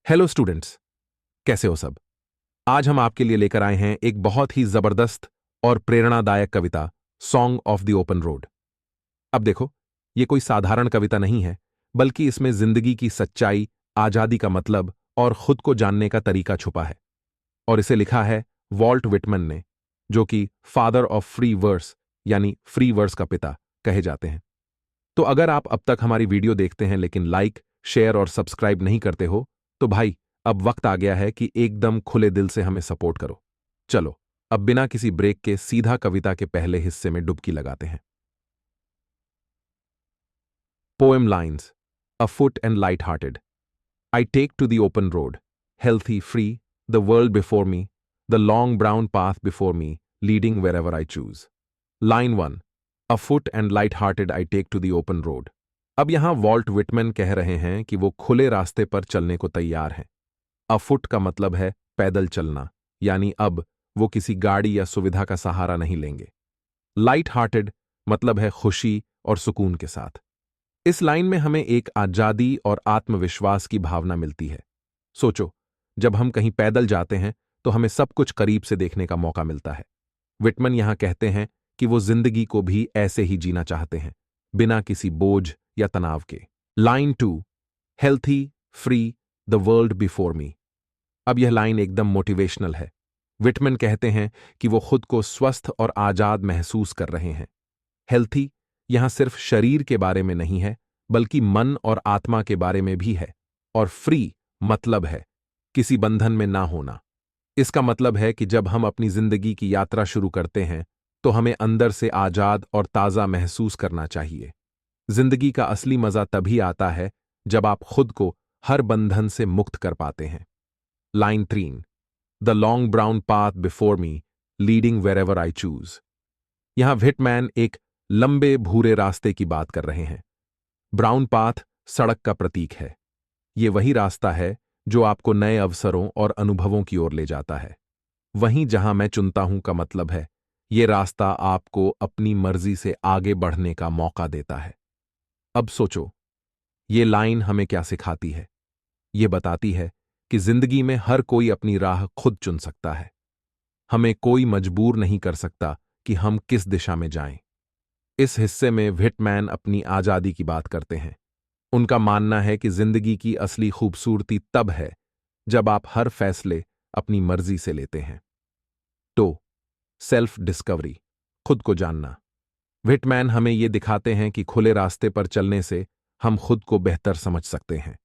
Hello students, कैसे हो सब। आज हम आपके लिए लेकर आए हैं एक बहुत ही जबरदस्त और प्रेरणादायक कविता, song of the open road. अब देखो, ये कोई साधारण कविता नहीं है, बल्कि इसमें जिंदगी की सच्चाई, आजादी का मतलब और खुद को जानने का तरीका छुपा है। और इसे लिखा है वॉल्ट विटमन ने, जो कि फादर ऑफ फ्री वर्स यानी फ्री वर्स का पिता कहे जाते हैं। तो अगर आप अब तक हमारी वीडियो देखते हैं लेकिन लाइक, शेयर और सब्सक्राइब नहीं करते हो, तो भाई अब वक्त आ गया है कि एकदम खुले दिल से हमें सपोर्ट करो। चलो, अब बिना किसी ब्रेक के सीधा कविता के पहले हिस्से में डुबकी लगाते हैं। Poem lines. Afoot and light hearted. I take to the open road, healthy free, the world before me, the long brown path before me, leading wherever I choose. Line 1। Afoot and light hearted I take to the open road. अब यहां Walt Whitman कह रहे हैं कि वो खुले रास्ते पर चलने को तैयार हैं। अफुट का मतलब है पैदल चलना, यानी अब वो किसी गाड़ी या सुविधा का सहारा नहीं लेंगे। लाइट हार्टेड मतलब है खुशी और सुकून के साथ। इस लाइन में हमें एक आजादी और आत्मविश्वास की भावना मिलती है। सोचो, जब हम कहीं पैदल जाते हैं तो हमें सब कुछ करीब से देखने का मौका मिलता है। विटमन यहां कहते हैं कि वो जिंदगी को भी ऐसे ही जीना चाहते हैं, बिना किसी बोझ या तनाव के। Line 2। Healthy free, the world before मी। अब यह लाइन एकदम मोटिवेशनल है। विटमैन कहते हैं कि वो खुद को स्वस्थ और आजाद महसूस कर रहे हैं। हेल्थी यहां सिर्फ शरीर के बारे में नहीं है, बल्कि मन और आत्मा के बारे में भी है। और फ्री मतलब है किसी बंधन में ना होना। इसका मतलब है कि जब हम अपनी जिंदगी की यात्रा शुरू करते हैं तो हमें अंदर से आजाद और ताजा महसूस करना चाहिए। जिंदगी का असली मजा तभी आता है जब आप खुद को हर बंधन से मुक्त कर पाते हैं। Line 3। The long brown path before me, leading wherever I choose. यहां विटमैन एक लंबे भूरे रास्ते की बात कर रहे हैं। ब्राउन पाथ सड़क का प्रतीक है। ये वही रास्ता है जो आपको नए अवसरों और अनुभवों की ओर ले जाता है। वहीं जहां मैं चुनता हूं का मतलब है ये रास्ता आपको अपनी मर्जी से आगे बढ़ने का मौका देता है। अब सोचो, ये लाइन हमें क्या सिखाती है। ये बताती है कि जिंदगी में हर कोई अपनी राह खुद चुन सकता है। हमें कोई मजबूर नहीं कर सकता कि हम किस दिशा में जाएं। इस हिस्से में विटमैन अपनी आजादी की बात करते हैं। उनका मानना है कि जिंदगी की असली खूबसूरती तब है जब आप हर फैसले अपनी मर्जी से लेते हैं। तो सेल्फ डिस्कवरी, खुद को जानना। विटमैन हमें ये दिखाते हैं कि खुले रास्ते पर चलने से हम खुद को बेहतर समझ सकते हैं।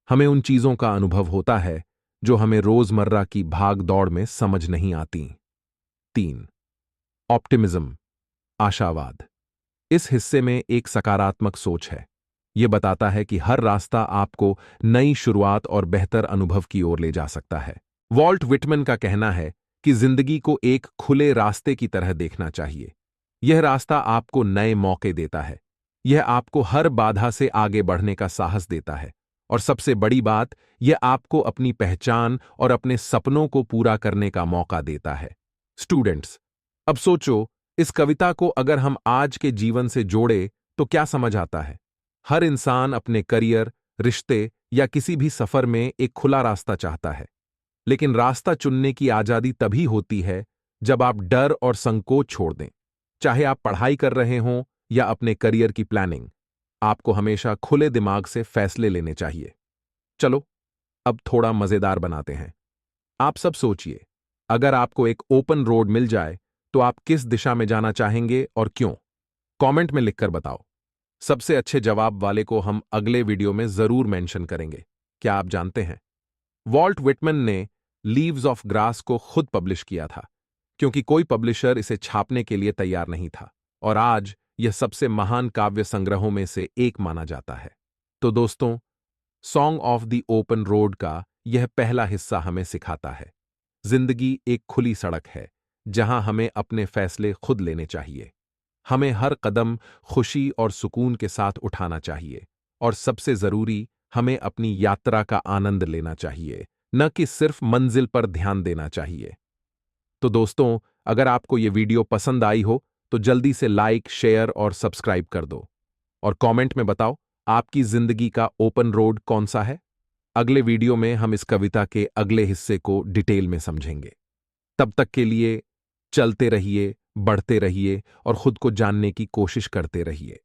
हमें उन चीजों का अनुभव होता है जो हमें रोजमर्रा की भाग दौड़ में समझ नहीं आती। 3। ऑप्टिमिज्म, आशावाद। इस हिस्से में एक सकारात्मक सोच है। यह बताता है कि हर रास्ता आपको नई शुरुआत और बेहतर अनुभव की ओर ले जा सकता है। वॉल्ट विटमैन का कहना है कि जिंदगी को एक खुले रास्ते की तरह देखना चाहिए। यह रास्ता आपको नए मौके देता है। यह आपको हर बाधा से आगे बढ़ने का साहस देता है। और सबसे बड़ी बात, यह आपको अपनी पहचान और अपने सपनों को पूरा करने का मौका देता है। स्टूडेंट्स, अब सोचो, इस कविता को अगर हम आज के जीवन से जोड़े तो क्या समझ आता है। हर इंसान अपने करियर, रिश्ते या किसी भी सफर में एक खुला रास्ता चाहता है। लेकिन रास्ता चुनने की आजादी तभी होती है जब आप डर और संकोच छोड़ दें। चाहे आप पढ़ाई कर रहे हों या अपने करियर की प्लानिंग, आपको हमेशा खुले दिमाग से फैसले लेने चाहिए। चलो, अब थोड़ा मजेदार बनाते हैं। आप सब सोचिए, अगर आपको एक ओपन रोड मिल जाए तो आप किस दिशा में जाना चाहेंगे और क्यों? कमेंट में लिखकर बताओ। सबसे अच्छे जवाब वाले को हम अगले वीडियो में जरूर मेंशन करेंगे। क्या आप जानते हैं, वॉल्ट विटमैन ने लीव्स ऑफ ग्रास को खुद पब्लिश किया था, क्योंकि कोई पब्लिशर इसे छापने के लिए तैयार नहीं था। और आज यह सबसे महान काव्य संग्रहों में से एक माना जाता है। तो दोस्तों, song of the open road का यह पहला हिस्सा हमें सिखाता है, जिंदगी एक खुली सड़क है जहां हमें अपने फैसले खुद लेने चाहिए। हमें हर कदम खुशी और सुकून के साथ उठाना चाहिए। और सबसे जरूरी, हमें अपनी यात्रा का आनंद लेना चाहिए, न कि सिर्फ मंजिल पर ध्यान देना चाहिए। तो दोस्तों, अगर आपको ये वीडियो पसंद आई हो तो जल्दी से लाइक, शेयर और सब्सक्राइब कर दो। और कमेंट में बताओ, आपकी जिंदगी का ओपन रोड कौन सा है। अगले वीडियो में हम इस कविता के अगले हिस्से को डिटेल में समझेंगे। तब तक के लिए चलते रहिए, बढ़ते रहिए और खुद को जानने की कोशिश करते रहिए।